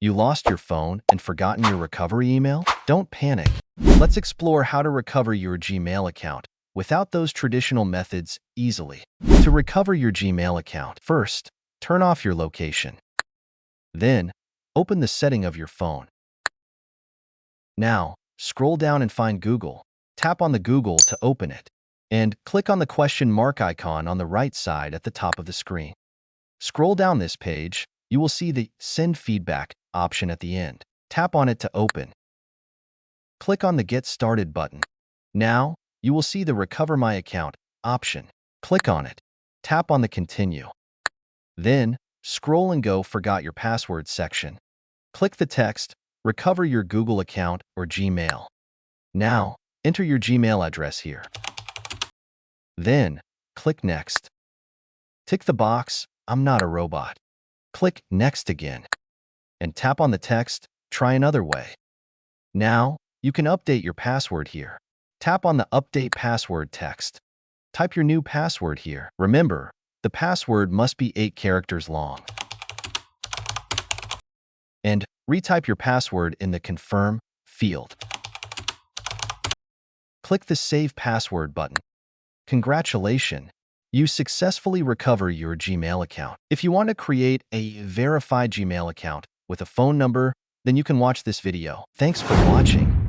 You lost your phone and forgotten your recovery email? Don't panic. Let's explore how to recover your Gmail account without those traditional methods easily. To recover your Gmail account, first, turn off your location. Then, open the setting of your phone. Now, scroll down and find Google. Tap on the Google to open it, and click on the question mark icon on the right side at the top of the screen. Scroll down this page, you will see the Send Feedback option at the end. Tap on it to open. Click on the Get Started button. Now, you will see the Recover My Account option. Click on it. Tap on the Continue. Then, scroll and go Forgot Your Password section. Click the text, Recover Your Google Account or Gmail. Now, enter your Gmail address here. Then, click Next. Tick the box, I'm not a robot. Click Next again. And tap on the text, Try another way. Now, you can update your password here. Tap on the Update Password text. Type your new password here. Remember, the password must be 8 characters long. And retype your password in the Confirm field. Click the Save Password button. Congratulations! You successfully recover your Gmail account. If you want to create a verified Gmail account with a phone number, then you can watch this video. Thanks for watching.